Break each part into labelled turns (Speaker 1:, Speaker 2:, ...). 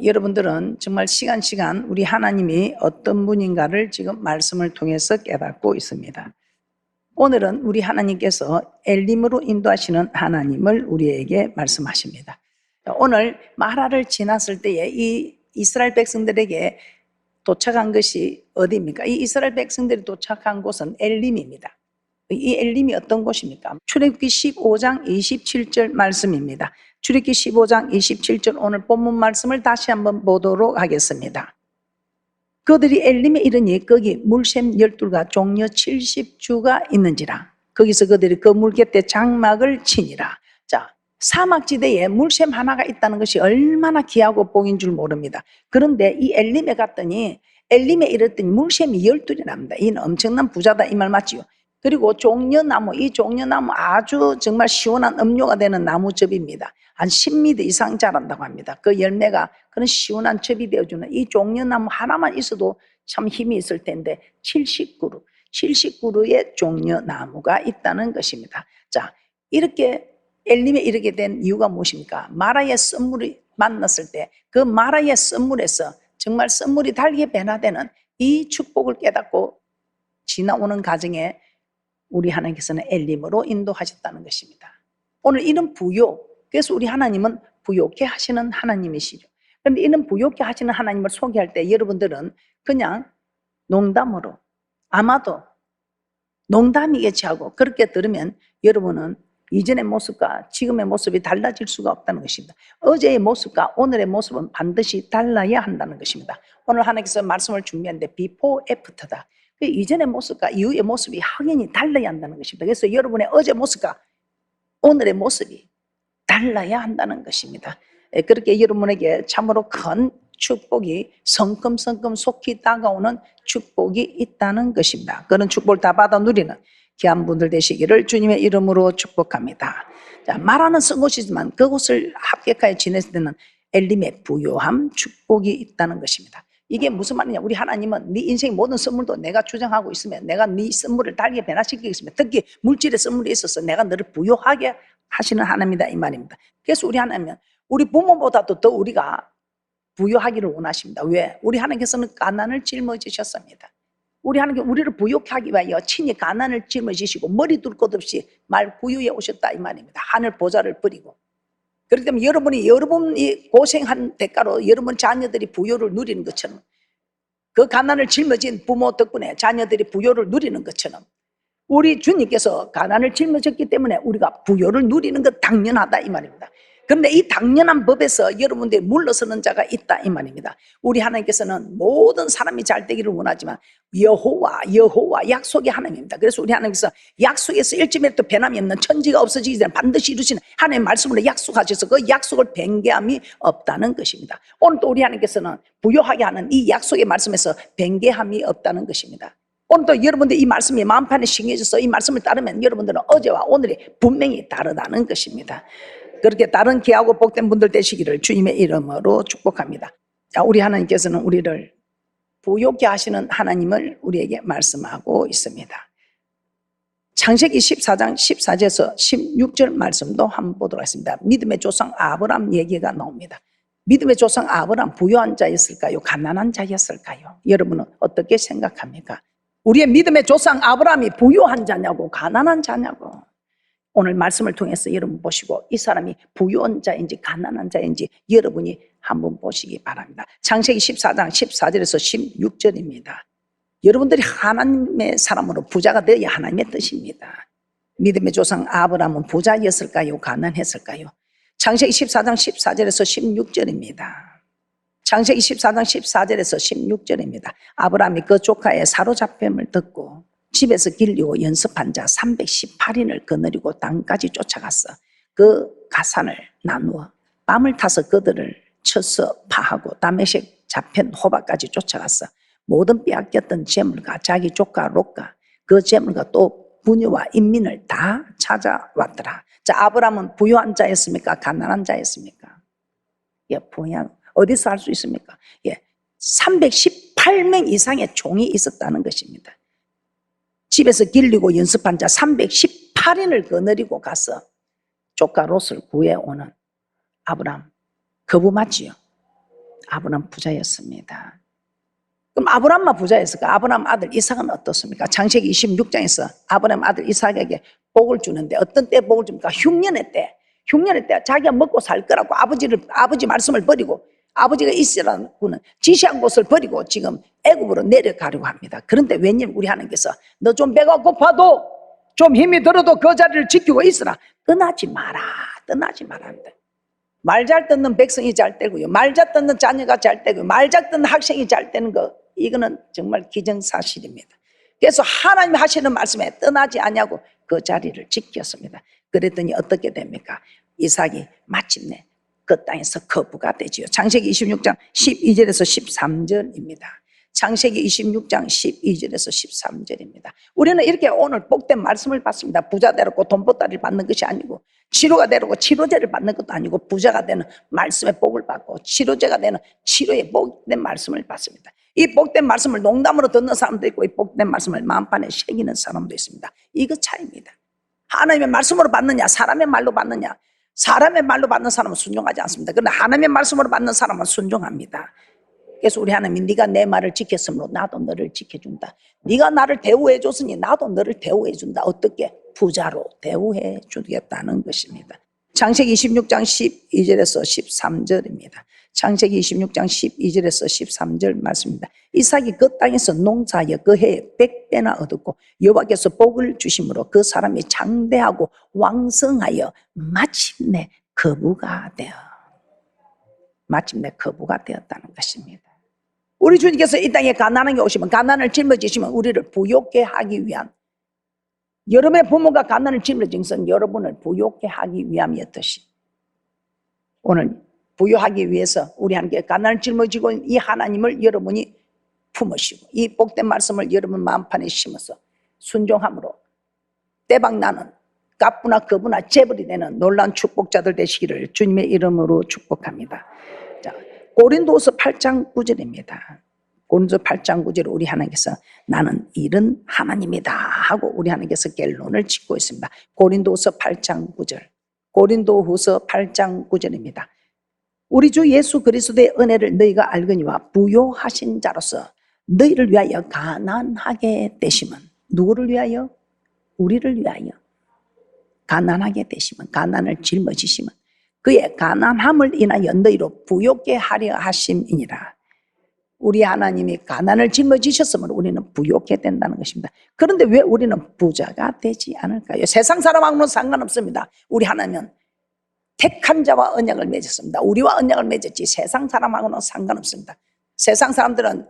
Speaker 1: 여러분들은 정말 시간 우리 하나님이 어떤 분인가를 지금 말씀을 통해서 깨닫고 있습니다. 오늘은 우리 하나님께서 엘림으로 인도하시는 하나님을 우리에게 말씀하십니다. 오늘 마라를 지났을 때에 이 이스라엘 백성들에게 도착한 것이 어디입니까? 이 이스라엘 백성들이 도착한 곳은 엘림입니다. 이 엘림이 어떤 곳입니까? 출애굽기 15장 27절 말씀입니다. 출애굽기 15장 27절 오늘 본문 말씀을 다시 한번 보도록 하겠습니다. 그들이 엘림에 이르니 거기 물샘 12가 종려 70주가 있는지라. 거기서 그들이 그 물 곁에 장막을 치니라. 자, 사막지대에 물샘 하나가 있다는 것이 얼마나 귀하고 복인 줄 모릅니다. 그런데 이 엘림에 갔더니 엘림에 이르더니 물샘이 12이 납니다. 이는 엄청난 부자다 이 말 맞지요? 그리고 종려나무, 이 종려나무 아주 정말 시원한 음료가 되는 나무즙입니다. 한 10m 이상 자란다고 합니다. 그 열매가 그런 시원한 즙이 되어주는 이 종려나무 하나만 있어도 참 힘이 있을 텐데 70그루의 종려나무가 있다는 것입니다. 자, 이렇게 엘림에 이르게 된 이유가 무엇입니까? 마라의 썬물이 만났을 때 그 마라의 썬물에서 정말 썬물이 달게 변화되는 이 축복을 깨닫고 지나오는 과정에 우리 하나님께서는 엘림으로 인도하셨다는 것입니다. 오늘 이런 부요, 그래서 우리 하나님은 부요케 하시는 하나님이시죠. 그런데 이런 부요케 하시는 하나님을 소개할 때 여러분들은 그냥 농담으로, 아마도 농담이겠지 하고 그렇게 들으면 여러분은 이전의 모습과 지금의 모습이 달라질 수가 없다는 것입니다. 어제의 모습과 오늘의 모습은 반드시 달라야 한다는 것입니다. 오늘 하나님께서 말씀을 준비했는데 비포 애프터다. 이전의 모습과 이후의 모습이 확연히 달라야 한다는 것입니다. 그래서 여러분의 어제 모습과 오늘의 모습이 달라야 한다는 것입니다. 그렇게 여러분에게 참으로 큰 축복이 성큼성큼 속히 다가오는 축복이 있다는 것입니다. 그런 축복을 다 받아 누리는 귀한 분들 되시기를 주님의 이름으로 축복합니다. 자, 말하는 쓴 곳이지만 그곳을 합격하여 지냈을 때는 엘림의 부요함 축복이 있다는 것입니다. 이게 무슨 말이냐? 우리 하나님은 네 인생의 모든 선물도 내가 주장하고 있으면 내가 네 선물을 달게 변화시키겠습니다. 특히 물질의 선물이 있어서 내가 너를 부요하게 하시는 하나님이다 이 말입니다. 그래서 우리 하나님은 우리 부모보다도 더 우리가 부요하기를 원하십니다. 왜? 우리 하나님께서는 가난을 짊어지셨습니다. 우리 하나님께 우리를 부요케 하기 위하여 친히 가난을 짊어지시고 머리 둘 것 없이 말 구유에 오셨다 이 말입니다. 하늘 보좌를 버리고. 그렇기 때문에 여러분이 고생한 대가로 여러분 자녀들이 부요를 누리는 것처럼 그 가난을 짊어진 부모 덕분에 자녀들이 부요를 누리는 것처럼 우리 주님께서 가난을 짊어졌기 때문에 우리가 부요를 누리는 것 당연하다 이 말입니다. 그런데 이 당연한 법에서 여러분들이 물러서는 자가 있다 이 말입니다. 우리 하나님께서는 모든 사람이 잘 되기를 원하지만 여호와 약속의 하나님입니다. 그래서 우리 하나님께서 약속에서 일점에도 변함이 없는 천지가 없어지기 전에 반드시 이루시는 하나님의 말씀으로 약속하셔서 그 약속을 변개함이 없다는 것입니다. 오늘 또 우리 하나님께서는 부요하게 하는 이 약속의 말씀에서 변개함이 없다는 것입니다. 오늘도 여러분들 이 말씀이 마음판에 심겨져서 이 말씀을 따르면 여러분들은 어제와 오늘이 분명히 다르다는 것입니다. 그렇게 다른 귀하고 복된 분들 되시기를 주님의 이름으로 축복합니다. 자, 우리 하나님께서는 우리를 부요케 하시는 하나님을 우리에게 말씀하고 있습니다. 창세기 14장 14절에서 16절 말씀도 한번 보도록 하겠습니다. 믿음의 조상 아브람 얘기가 나옵니다. 믿음의 조상 아브람 부유한 자였을까요? 가난한 자였을까요? 여러분은 어떻게 생각합니까? 우리의 믿음의 조상 아브람이 부유한 자냐고 가난한 자냐고 오늘 말씀을 통해서 여러분 보시고 이 사람이 부유한 자인지 가난한 자인지 여러분이 한번 보시기 바랍니다. 창세기 14장 14절에서 16절입니다. 여러분들이 하나님의 사람으로 부자가 되어야 하나님의 뜻입니다. 믿음의 조상 아브람은 부자였을까요? 가난했을까요? 창세기 14장 14절에서 16절입니다. 창세기 14장 14절에서 16절입니다. 아브람이 그 조카의 사로잡힘을 듣고 집에서 길리고 연습한 자 318인을 거느리고 땅까지 쫓아갔어. 그 가산을 나누어 밤을 타서 그들을 쳐서 파하고 다메섹 자편 호박까지 쫓아갔어. 모든 빼앗겼던 재물과 자기 조카 롯과 그 재물과 또 부녀와 인민을 다 찾아왔더라. 자, 아브람은 부유한 자였습니까? 가난한 자였습니까? 예, 어디서 할 수 있습니까? 예, 318명 이상의 종이 있었다는 것입니다. 집에서 길리고 연습한 자 318인을 거느리고 가서 조카 롯을 구해오는 아브람, 거부 맞지요? 아브람 부자였습니다. 그럼 아브람만 부자였을까? 아브람 아들 이삭은 어떻습니까? 창세기 26장에서 아브람 아들 이삭에게 복을 주는데 어떤 때 복을 줍니까? 흉년의 때. 흉년의 때 자기가 먹고 살 거라고 아버지 말씀을 버리고 아버지가 있으라고는 지시한 곳을 버리고 지금 애굽으로 내려가려고 합니다. 그런데 웬일 우리 하나님께서 너 좀 배가 고파도 좀 힘이 들어도 그 자리를 지키고 있으라. 떠나지 마라. 떠나지 마라 합니다. 말 잘 듣는 백성이 잘 되고요. 말 잘 듣는 자녀가 잘 되고요. 말 잘 듣는 학생이 잘 되는 거 이거는 정말 기정사실입니다. 그래서 하나님 하시는 말씀에 떠나지 않냐고 그 자리를 지켰습니다. 그랬더니 어떻게 됩니까? 이삭이 마침내 그 땅에서 거부가 되지요. 창세기 26장 12절에서 13절입니다. 창세기 26장 12절에서 13절입니다. 우리는 이렇게 오늘 복된 말씀을 받습니다. 부자 되고 돈보따리를 받는 것이 아니고 치료가 되고 치료제를 받는 것도 아니고 부자가 되는 말씀의 복을 받고 치료제가 되는 치료의 복된 말씀을 받습니다. 이 복된 말씀을 농담으로 듣는 사람도 있고 이 복된 말씀을 마음판에 새기는 사람도 있습니다. 이거 차이입니다. 하나님의 말씀으로 받느냐 사람의 말로 받느냐. 사람의 말로 받는 사람은 순종하지 않습니다. 그러나 하나님의 말씀으로 받는 사람은 순종합니다. 그래서 우리 하나님이 네가 내 말을 지켰으므로 나도 너를 지켜준다. 네가 나를 대우해 줬으니 나도 너를 대우해 준다. 어떻게? 부자로 대우해 주겠다는 것입니다. 창세기 26장 12절에서 13절입니다. 창세기 26장 12절에서 13절 말씀입니다. 이삭이 그 땅에서 농사하여 그 해에 100배나 얻었고 여호와께서 복을 주심으로 그 사람이 장대하고 왕성하여 마침내 거부가 되었다는 것입니다. 우리 주님께서 이 땅에 가난하게 오시면 가난을 짊어지시면 우리를 부욕케 하기 위한 여러분의 부모가 가난을 짊어진 것은 여러분을 부욕케 하기 위함이었듯이 오늘 부유하기 위해서 우리 함께 가난을 짊어지고 이 하나님을 여러분이 품으시고 이 복된 말씀을 여러분 마음판에 심어서 순종함으로 대박나는 갑부나 거부나 재벌이 되는 놀라운 축복자들 되시기를 주님의 이름으로 축복합니다. 자, 고린도후서 8장 9절입니다. 고린도서 8장 9절 우리 하나님께서 나는 이런 하나님이다 하고 우리 하나님께서 결론을 짓고 있습니다. 고린도후서 8장 9절. 고린도후서 8장 9절입니다. 우리 주 예수 그리스도의 은혜를 너희가 알거니와 부요하신 자로서 너희를 위하여 가난하게 되심은 누구를 위하여? 우리를 위하여 가난하게 되심은 가난을 짊어지심은 그의 가난함을 인하여 너희로 부요케 하려 하심이니라. 우리 하나님이 가난을 짊어지셨으면 우리는 부요케 된다는 것입니다. 그런데 왜 우리는 부자가 되지 않을까요? 세상 사람하고는 상관없습니다. 우리 하나님은 택한 자와 언약을 맺었습니다. 우리와 언약을 맺었지 세상 사람하고는 상관없습니다. 세상 사람들은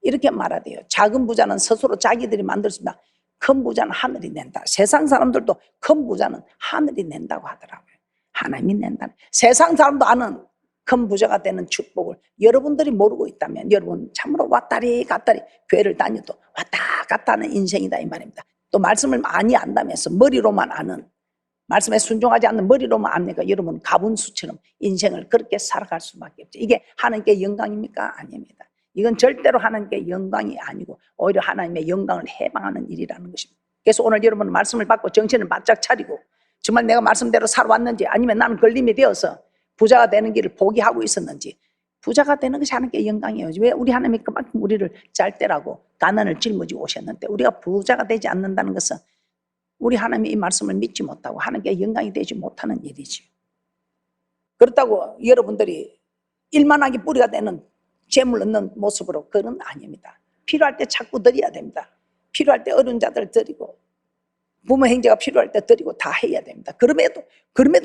Speaker 1: 이렇게 말하대요. 작은 부자는 스스로 자기들이 만들었습니다. 큰 부자는 하늘이 낸다. 세상 사람들도 큰 부자는 하늘이 낸다고 하더라고요. 하나님이 낸다. 세상 사람도 아는 큰 부자가 되는 축복을 여러분들이 모르고 있다면 여러분 참으로 왔다리 갔다리 교회를 다녀도 왔다 갔다 하는 인생이다 이 말입니다. 또 말씀을 많이 안다면서 머리로만 아는 말씀에 순종하지 않는 머리로만 압니까? 여러분 가분수처럼 인생을 그렇게 살아갈 수밖에 없죠. 이게 하나님께 영광입니까? 아닙니다. 이건 절대로 하나님께 영광이 아니고 오히려 하나님의 영광을 해방하는 일이라는 것입니다. 그래서 오늘 여러분 말씀을 받고 정신을 바짝 차리고 정말 내가 말씀대로 살아왔는지 아니면 나는 걸림이 되어서 부자가 되는 길을 포기하고 있었는지 부자가 되는 것이 하나님께 영광이에요. 왜 우리 하나님이 그만큼 우리를 짤대라고 가난을 짊어지고 오셨는데 우리가 부자가 되지 않는다는 것은 우리 하나님이 이 말씀을 믿지 못하고 하나님께 영광이 되지 못하는 일이지요. 그렇다고 여러분들이 일만하게 뿌리가 되는 재물 얻는 모습으로 그건 아닙니다. 필요할 때 자꾸 드려야 됩니다. 필요할 때 어려운 자들 드리고 부모 형제가 필요할 때 드리고 다 해야 됩니다. 그럼에도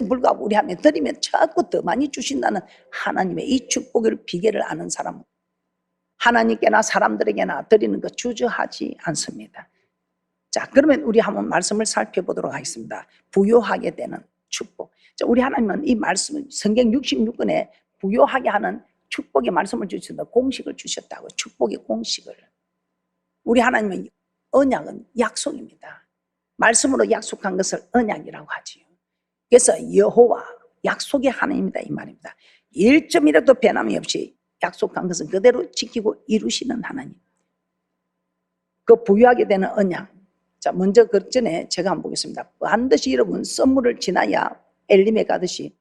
Speaker 1: 불구하고 우리 하나님 드리면 자꾸 더 많이 주신다는 하나님의 이 축복의 비결을 아는 사람은 하나님께나 사람들에게나 드리는 것 주저하지 않습니다. 자, 그러면 우리 한번 말씀을 살펴보도록 하겠습니다. 부요하게 되는 축복. 자, 우리 하나님은 이 말씀 성경 66권에 부요하게 하는 축복의 말씀을 주셨다. 공식을 주셨다고. 축복의 공식을. 우리 하나님은 언약은 약속입니다. 말씀으로 약속한 것을 언약이라고 하지요. 그래서 여호와 약속의 하나님이다 이 말입니다. 1점이라도 변함이 없이 약속한 것은 그대로 지키고 이루시는 하나님. 그 부유하게 되는 언약. 자, 먼저 그 전에 제가 한번 보겠습니다. 반드시 여러분 선물을 지나야 엘림에 가듯이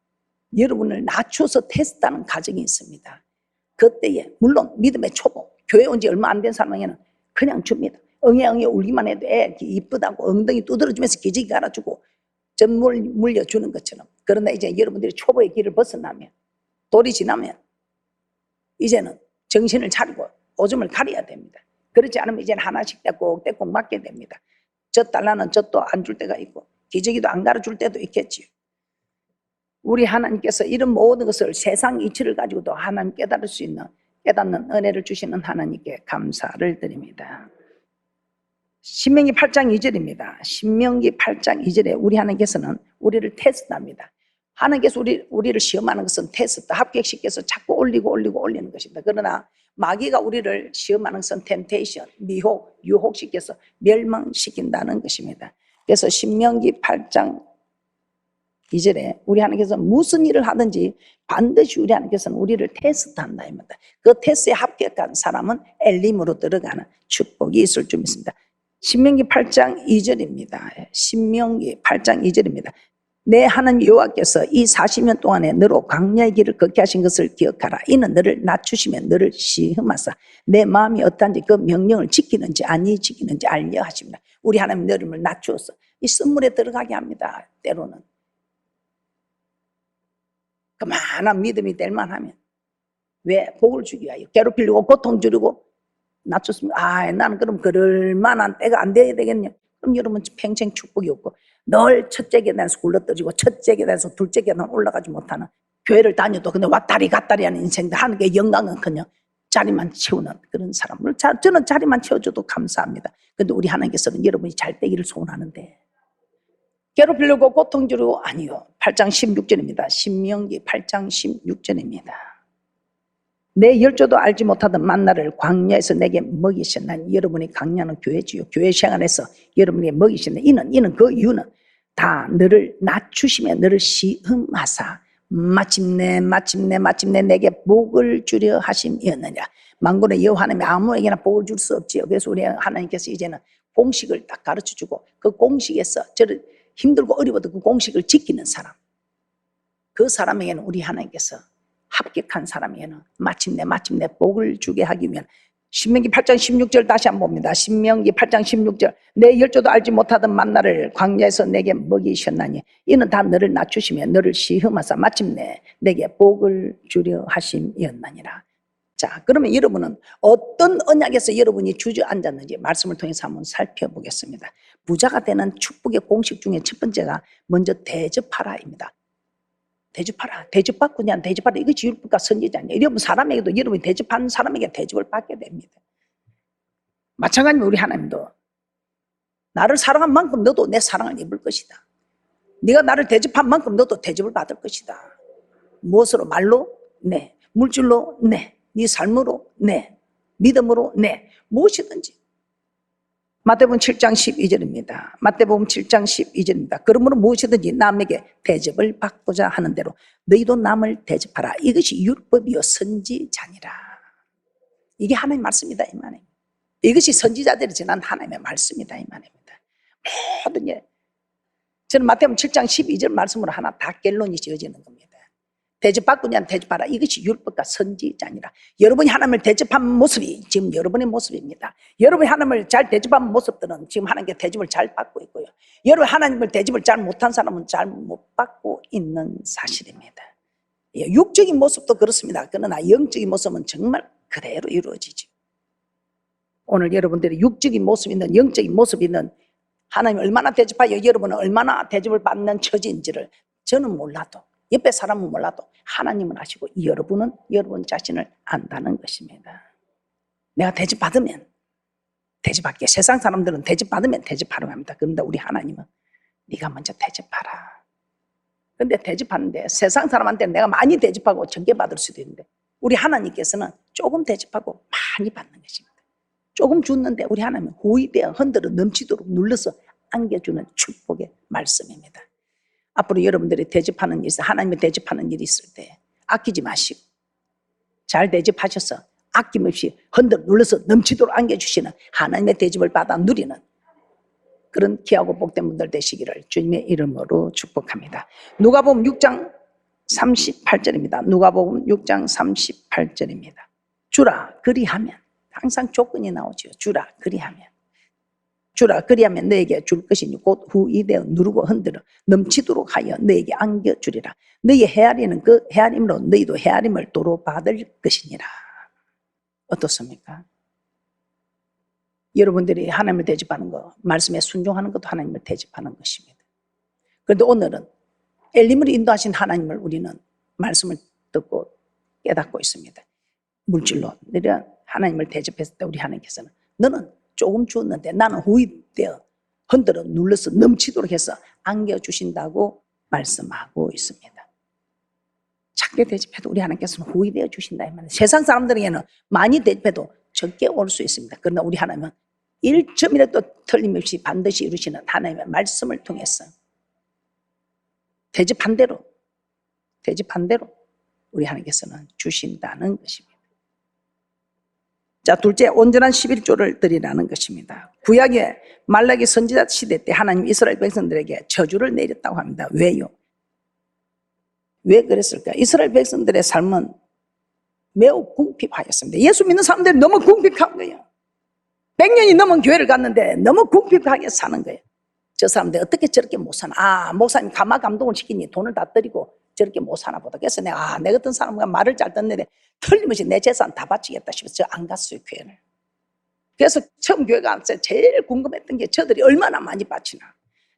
Speaker 1: 여러분을 낮춰서 테스트하는 과정이 있습니다. 그때에 물론 믿음의 초보, 교회 온 지 얼마 안 된 사람에게는 그냥 줍니다. 응애 울기만 해도 애 이쁘다고 엉덩이 두드러주면서 기저귀 갈아주고 전물 물려주는 것처럼. 그러나 이제 여러분들이 초보의 길을 벗어나면, 돌이 지나면 이제는 정신을 차리고 오줌을 가려야 됩니다. 그렇지 않으면 이제는 하나씩 떼꼭 맞게 됩니다. 저 달라는 젖도 안 줄 때가 있고 기저귀도 안 갈아줄 때도 있겠지요. 우리 하나님께서 이런 모든 것을 세상 이치를 가지고도 하나님 깨달을 수 있는, 깨닫는 은혜를 주시는 하나님께 감사를 드립니다. 신명기 8장 2절입니다. 신명기 8장 2절에 우리 하나님께서는 우리를 테스트합니다. 하나님께서 우리를 시험하는 것은 테스트, 합격시켜서 자꾸 올리는 것입니다. 그러나 마귀가 우리를 시험하는 것은 템테이션, 미혹, 유혹시켜서 멸망시킨다는 것입니다. 그래서 신명기 8장 2절에 우리 하나님께서 무슨 일을 하든지 반드시 우리 하나님께서는 우리를 테스트한다 입니다. 그 테스트에 합격한 사람은 엘림으로 들어가는 축복이 있을 줄 믿습니다. 신명기 8장 2절입니다. 신명기 8장 2절입니다. 내 하나님 여호와께서 이 40년 동안에 너로 광야의 길을 걷게 하신 것을 기억하라. 이는 너를 낮추시며 너를 시험하사 내 마음이 어떠한지 그 명령을 지키는지 아니 지키는지 알려 하십니다. 우리 하나님 너를 낮추어서 이 선물에 들어가게 합니다. 때로는 그만한 믿음이 될 만하면. 왜? 복을 주기 위하여 괴롭히려고 고통 주려고 낮췄습니다. 나는 그럼 그럴 만한 때가 안 돼야 되겠냐. 그럼 여러분 평생 축복이 없고 늘 첫째 계단에서 굴러떨어지고 첫째 계단에서 둘째 계단 올라가지 못하는, 교회를 다녀도 근데 왔다리 갔다리 하는 인생들, 하나님께 영광은 그냥 자리만 채우는 그런 사람을, 저는 자리만 채워줘도 감사합니다. 근데 우리 하나님께서는 여러분이 잘 되기를 소원하는데 괴롭히려고 고통 주려고, 아니요. 8장 16절입니다. 신명기 8장 16절입니다. 내 열조도 알지 못하던 만나를 광야에서 내게 먹이셨나니. 여러분이 광야는 교회지요. 교회 생활에서 여러분에게 먹이셨네. 이는 그 이유는 다 너를 낮추시며 너를 시험하사 마침내 내게 복을 주려 하심이었느냐. 만군의 여호와 하나님이 아무에게나 복을 줄 수 없지요. 그래서 우리 하나님께서 이제는 공식을 딱 가르쳐주고 그 공식에서 저를 힘들고 어려워도 그 공식을 지키는 사람, 그 사람에게는 우리 하나님께서 합격한 사람에게는 마침내 복을 주게 하기 위한, 신명기 8장 16절 다시 한번 봅니다. 신명기 8장 16절 내 열조도 알지 못하던 만나를 광야에서 내게 먹이셨나니 이는 다 너를 낮추시며 너를 시험하사 마침내 내게 복을 주려 하심이었나니라. 자, 그러면 여러분은 어떤 언약에서 여러분이 주저앉았는지 말씀을 통해서 한번 살펴보겠습니다. 부자가 되는 축복의 공식 중에 첫 번째가 먼저 대접하라입니다. 대접받고 그냥 대접하라. 이것이 율법과 선지자 아니에요. 여러분 사람에게도 여러분이 대접하는 사람에게 대접을 받게 됩니다. 마찬가지로 우리 하나님도 나를 사랑한 만큼 너도 내 사랑을 입을 것이다. 네가 나를 대접한 만큼 너도 대접을 받을 것이다. 무엇으로? 말로? 네. 물질로? 네. 네 삶으로? 네. 믿음으로? 네. 무엇이든지. 마태복음 7장 12절입니다. 마태복음 7장 12절입니다. 그러므로 무엇이든지 남에게 대접을 받고자 하는 대로 너희도 남을 대접하라. 이것이 율법이요 선지자니라. 이게 하나님의 말씀이다 이 말입니다. 이것이 선지자들이 전한 하나님의 말씀이다 이 말입니다. 모든 게 저는 마태복음 7장 12절 말씀으로 하나 다 결론이 지어지는 겁니다. 대접받고냐 대접하라. 이것이 율법과 선지자니라. 여러분이 하나님을 대접한 모습이 지금 여러분의 모습입니다. 여러분이 하나님을 잘 대접한 모습들은 지금 하나님께 대접을 잘 받고 있고요. 여러분 하나님을 대접을 잘 못한 사람은 잘 못 받고 있는 사실입니다. 육적인 모습도 그렇습니다. 그러나 영적인 모습은 정말 그대로 이루어지죠. 오늘 여러분들이 육적인 모습이 있는, 영적인 모습이 있는 하나님 얼마나 대접하여 여러분은 얼마나 대접을 받는 처지인지를 저는 몰라도, 옆에 사람은 몰라도 하나님은 아시고 여러분은 여러분 자신을 안다는 것입니다. 내가 대접받으면 대접할게. 세상 사람들은 대접받으면 대접하라고 합니다. 그런데 우리 하나님은 네가 먼저 대접하라. 그런데 대접하는데 세상 사람한테는 내가 많이 대접하고 적게 받을 수도 있는데 우리 하나님께서는 조금 대접하고 많이 받는 것입니다. 조금 줬는데 우리 하나님은 후입에 흔들어 넘치도록 눌러서 안겨주는 축복의 말씀입니다. 앞으로 여러분들이 대접하는 일이 있어, 하나님을 대접하는 일이 있을 때 아끼지 마시고 잘 대접하셔서 아낌없이 흔들어 눌러서 넘치도록 안겨주시는 하나님의 대접을 받아 누리는 그런 귀하고 복된 분들 되시기를 주님의 이름으로 축복합니다. 누가복음 6장 38절입니다. 누가복음 6장 38절입니다. 주라 그리하면, 항상 조건이 나오죠. 주라 그리하면, 주라 그리하면 너에게 줄 것이니 곧 후이되어 누르고 흔들어 넘치도록 하여 너에게 안겨주리라. 너희 헤아리는 그 헤아림으로 너희도 헤아림을 도로 받을 것이니라. 어떻습니까? 여러분들이 하나님을 대접하는 거, 말씀에 순종하는 것도 하나님을 대접하는 것입니다. 그런데 오늘은 엘림을 인도하신 하나님을 우리는 말씀을 듣고 깨닫고 있습니다. 물질로 내려 하나님을 대접했을 때 우리 하나님께서는 너는 조금 주었는데 나는 후이되어 흔들어 눌러서 넘치도록 해서 안겨주신다고 말씀하고 있습니다. 작게 대접해도 우리 하나님께서는 후이되어 주신다 이 말이에요. 세상 사람들에게는 많이 대접해도 적게 올 수 있습니다. 그러나 우리 하나님은 1점이라도 틀림없이 반드시 이루시는 하나님의 말씀을 통해서 대접한 대로 우리 하나님께서는 주신다는 것입니다. 자, 둘째, 온전한 11조를 드리라는 것입니다. 구약의 말라기 선지자 시대 때 하나님 이스라엘 백성들에게 저주를 내렸다고 합니다. 왜요? 왜 그랬을까? 이스라엘 백성들의 삶은 매우 궁핍하였습니다. 예수 믿는 사람들이 너무 궁핍한 거예요. 100년이 넘은 교회를 갔는데 너무 궁핍하게 사는 거예요. 저 사람들 어떻게 저렇게 못 사나? 아, 목사님 가마 감동을 시키니 돈을 다 드리고 저렇게 못 사나 보다. 그래서 내가 내 같은 사람과 말을 잘 듣는데 틀림없이 내 재산 다 바치겠다 싶어서 안 갔어요, 교회를. 그래서 처음 교회 갔을 때 제일 궁금했던 게 저들이 얼마나 많이 바치나.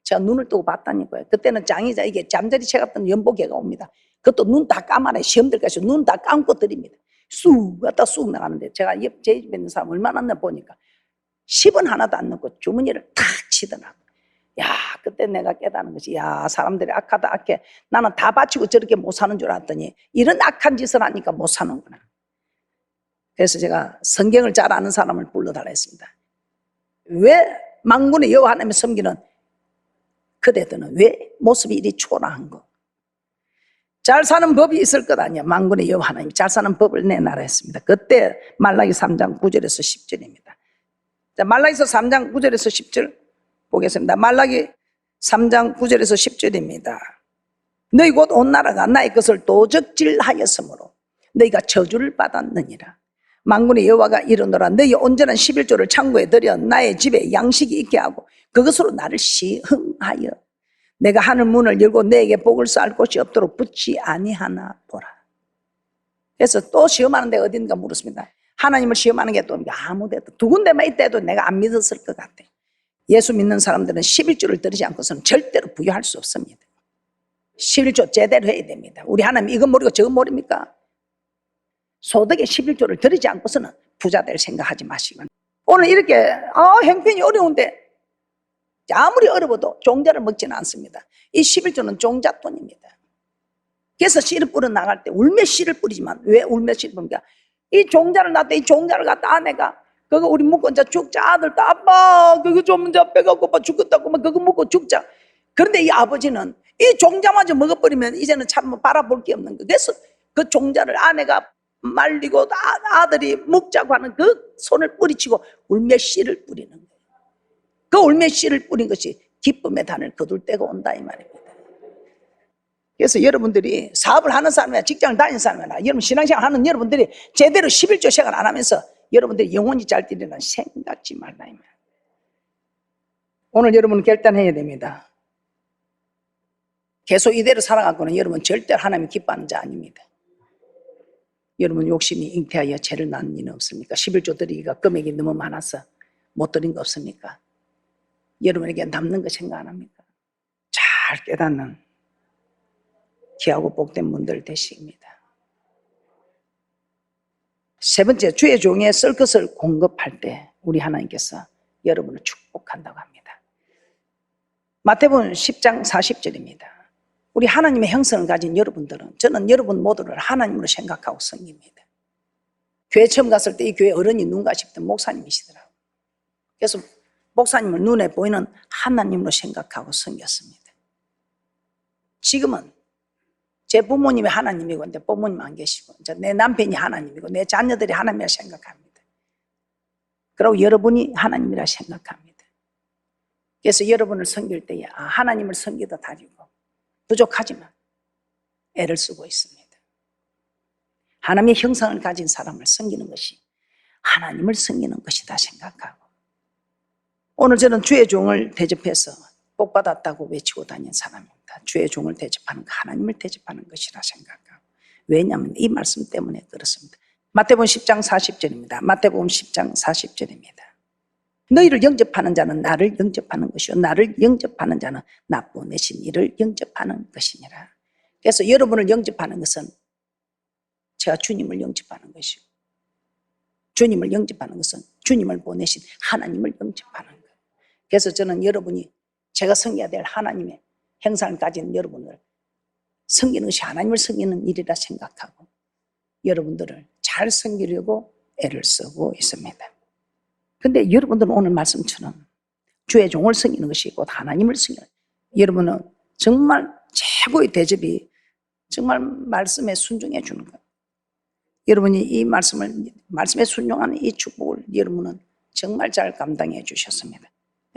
Speaker 1: 제가 눈을 뜨고 봤다니까요. 그때는 장의자 이게 잠자리 채 같은 연보계가 옵니다. 그것도 눈 다 감아내 시험들까지 눈 다 감고 드립니다. 쑥 갔다 쑥 나가는데 제가 제 집에 있는 사람 얼마나 나 보니까 10원 하나도 안 넣고 주머니를 탁 치더라고. 야, 그때 내가 깨닫는 것이, 야, 사람들이 악하다 악해. 나는 다 바치고 저렇게 못 사는 줄 알았더니 이런 악한 짓을 하니까 못 사는구나. 그래서 제가 성경을 잘 아는 사람을 불러달라 했습니다. 왜 만군의 여호와 하나님을 섬기는 그대들은 왜 모습이 이리 초라한 거? 잘 사는 법이 있을 것 아니야. 만군의 여호와 하나님이 잘 사는 법을 내놔라 했습니다. 그때 말라기 3장 9절에서 10절입니다. 자, 말라기서 3장 9절에서 10절 보겠습니다. 말라기 3장 9절에서 10절입니다. 너희 곧 온 나라가 나의 것을 도적질하였으므로 너희가 저주를 받았느니라. 만군의 여호와가 이르노라. 너희 온전한 11조를 창고에 들여 나의 집에 양식이 있게 하고 그것으로 나를 시흥하여 내가 하늘 문을 열고 너에게 복을 쌓을 곳이 없도록 붙지 아니하나 보라. 그래서 또 시험하는 데가 어딘가 물었습니다. 하나님을 시험하는 게 또 아무 데도 두 군데만 있대도 내가 안 믿었을 것 같아. 예수 믿는 사람들은 11조를 드리지 않고서는 절대로 부유할 수 없습니다. 11조 제대로 해야 됩니다. 우리 하나님 이건 모르고 저건 모릅니까? 소득의 11조를 드리지 않고서는 부자 될 생각하지 마시고. 오늘 이렇게 형편이 어려운데 아무리 어려워도 종자를 먹지는 않습니다. 이 11조는 종잣돈입니다. 그래서 씨를 뿌려 나갈 때 울며 씨를 뿌리지만 왜 울며 씨를 뿌립니까? 이 종자를 놨다 이 종자를 갖다 아내가 그거 우리 먹고 이제 죽자. 아들도 아빠 그거 좀 이제 배가 고파 죽겠다고 막 그거 먹고 죽자. 그런데 이 아버지는 이 종자마저 먹어버리면 이제는 참 바라볼 게 없는 거. 그래서 그 종자를 아내가 말리고 아들이 먹자고 하는 그 손을 뿌리치고 울며 씨를 뿌리는 거예요. 그 울며 씨를 뿌린 것이 기쁨의 단을 거둘 때가 온다 이 말입니다. 그래서 여러분들이 사업을 하는 사람이나 직장을 다니는 사람이나 여러분 신앙생활 하는 여러분들이 제대로 11조 생활 안 하면서 여러분들이 영혼이 잘 되리라는 생각지 말라 이 말이에요. 오늘 여러분은 결단해야 됩니다. 계속 이대로 살아가고는 여러분 절대 하나님 기뻐하는 자 아닙니다. 여러분 욕심이 잉태하여 죄를 낳는 일은 없습니까? 11조 드리기가 금액이 너무 많아서 못 드린 거 없습니까? 여러분에게 남는 거 생각 안 합니까? 잘 깨닫는 귀하고 복된 분들 되십니다. 세 번째, 주의 종에 쓸 것을 공급할 때 우리 하나님께서 여러분을 축복한다고 합니다. 마태복음 10장 40절입니다. 우리 하나님의 형성을 가진 여러분들은 저는 여러분 모두를 하나님으로 생각하고 섬깁니다. 교회 처음 갔을 때 이 교회 어른이 누군가 싶던 목사님이시더라고요. 그래서 목사님을 눈에 보이는 하나님으로 생각하고 섬겼습니다. 지금은 제 부모님이 하나님이고, 근데 부모님 안 계시고, 내 남편이 하나님이고, 내 자녀들이 하나님이라 생각합니다. 그리고 여러분이 하나님이라 생각합니다. 그래서 여러분을 섬길 때에 하나님을 섬기다 다니고 부족하지만 애를 쓰고 있습니다. 하나님의 형상을 가진 사람을 섬기는 것이 하나님을 섬기는 것이다 생각하고, 오늘 저는 주의 종을 대접해서 복 받았다고 외치고 다니는 사람입니다. 주의 종을 대접하는 거, 하나님을 대접하는 것이라 생각하고, 왜냐하면 이 말씀 때문에 그렇습니다. 마태복음 10장 40절입니다. 마태복음 10장 40절입니다. 너희를 영접하는 자는 나를 영접하는 것이요 나를 영접하는 자는 나 보내신 이를 영접하는 것이니라. 그래서 여러분을 영접하는 것은 제가 주님을 영접하는 것이고, 주님을 영접하는 것은 주님을 보내신 하나님을 영접하는 거예요. 그래서 저는 여러분이 제가 섬겨야 될 하나님의 형상을 가진 여러분을 섬기는 것이 하나님을 섬기는 일이라 생각하고 여러분들을 잘 섬기려고 애를 쓰고 있습니다. 근데 여러분들은 오늘 말씀처럼 주의 종을 섬기는 것이 곧 하나님을 섬기는, 여러분은 정말 최고의 대접이 정말 말씀에 순종해 주는 거예요. 여러분이 이 말씀에 순종하는 이 축복을 여러분은 정말 잘 감당해 주셨습니다.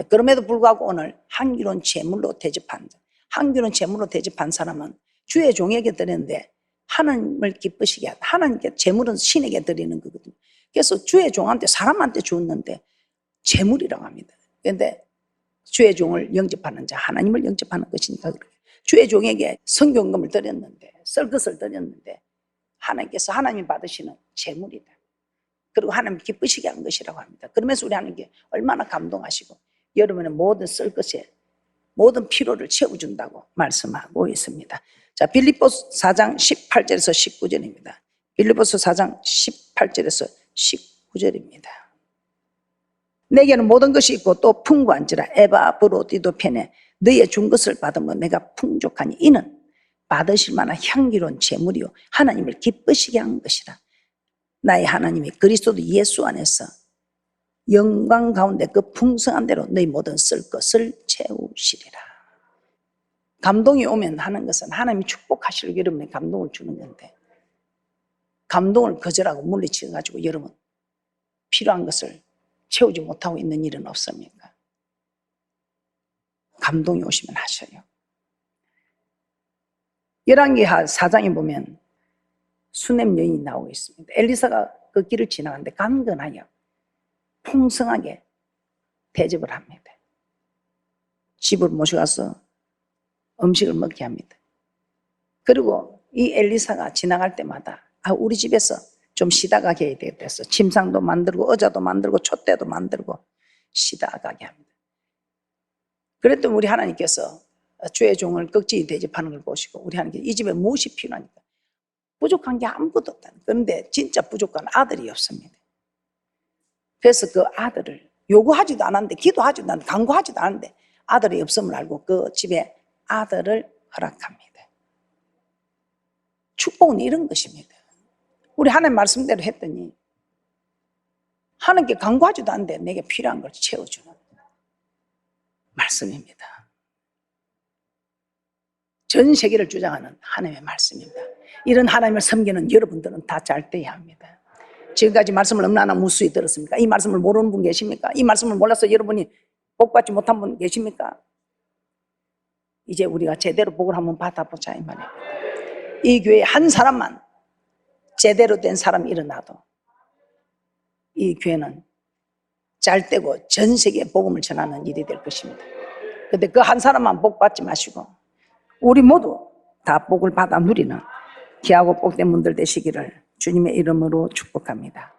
Speaker 1: 그럼에도 불구하고 오늘 한기로운 제물로 대접한, 한기로운 제물로 대접한 사람은 주의 종에게 드리는데 하나님을 기쁘시게 하다. 하나님께 제물은 신에게 드리는 거거든요. 그래서 주의 종한테, 사람한테 줬는데 제물이라고 합니다. 그런데 주의 종을 영접하는 자, 하나님을 영접하는 것이니까 그래요. 주의 종에게 성경금을 드렸는데, 썰 것을 드렸는데 하나님께서 하나님 받으시는 제물이다. 그리고 하나님 기쁘시게 한 것이라고 합니다. 그러면서 우리 하나님께 얼마나 감동하시고 여러분의 모든 썰 것에 모든 필요를 채워준다고 말씀하고 있습니다. 자, 빌립보서 4장 18절에서 19절입니다. 빌립보서 4장 18절에서 19절입니다. 내게는 모든 것이 있고 또 풍부한지라 에바브로디도 편에 너희의 준 것을 받으면 내가 풍족하니 이는 받으실 만한 향기로운 제물이요 하나님을 기쁘시게 한 것이라. 나의 하나님이 그리스도 예수 안에서 영광 가운데 그 풍성한 대로 너희 모든 쓸 것을 채우시리라. 감동이 오면 하는 것은 하나님이 축복하시려고 여러분의 감동을 주는 건데, 감동을 거절하고 물리쳐가지고 여러분 필요한 것을 채우지 못하고 있는 일은 없습니까? 감동이 오시면 하셔요. 열왕기하 4장에 보면 수넴 여인이 나오고 있습니다. 엘리사가 그 길을 지나가는데 간근하여 풍성하게 대접을 합니다. 집으로 모셔가서 음식을 먹게 합니다. 그리고 이 엘리사가 지나갈 때마다 우리 집에서 좀 쉬다 가게 해야 되겠다. 침상도 만들고 의자도 만들고 촛대도 만들고 쉬다 가게 합니다. 그랬더니 우리 하나님께서 주의 종을 극진히 대접하는 걸 보시고 우리 하나님께서 이 집에 무엇이 필요하니까 부족한 게 아무것도 없다. 그런데 진짜 부족한 아들이 없습니다. 그래서 그 아들을 요구하지도 않았는데, 기도하지도 않았는데, 간구하지도 않았는데 아들이 없음을 알고 그 집에 아들을 허락합니다. 축복은 이런 것입니다. 우리 하나님 말씀대로 했더니 하나님께 간구하지도 않는데 내게 필요한 걸 채워주는 말씀입니다. 전 세계를 주장하는 하나님의 말씀입니다. 이런 하나님을 섬기는 여러분들은 다 잘 돼야 합니다. 지금까지 말씀을 얼마나 무수히 들었습니까? 이 말씀을 모르는 분 계십니까? 이 말씀을 몰라서 여러분이 복받지 못한 분 계십니까? 이제 우리가 제대로 복을 한번 받아보자 이 말이에요. 이 교회에 한 사람만 제대로 된 사람이 일어나도 이 교회는 짤때고 전 세계에 복음을 전하는 일이 될 것입니다. 그런데 그 한 사람만 복 받지 마시고 우리 모두 다 복을 받아 누리는 귀하고 복된 분들 되시기를 주님의 이름으로 축복합니다.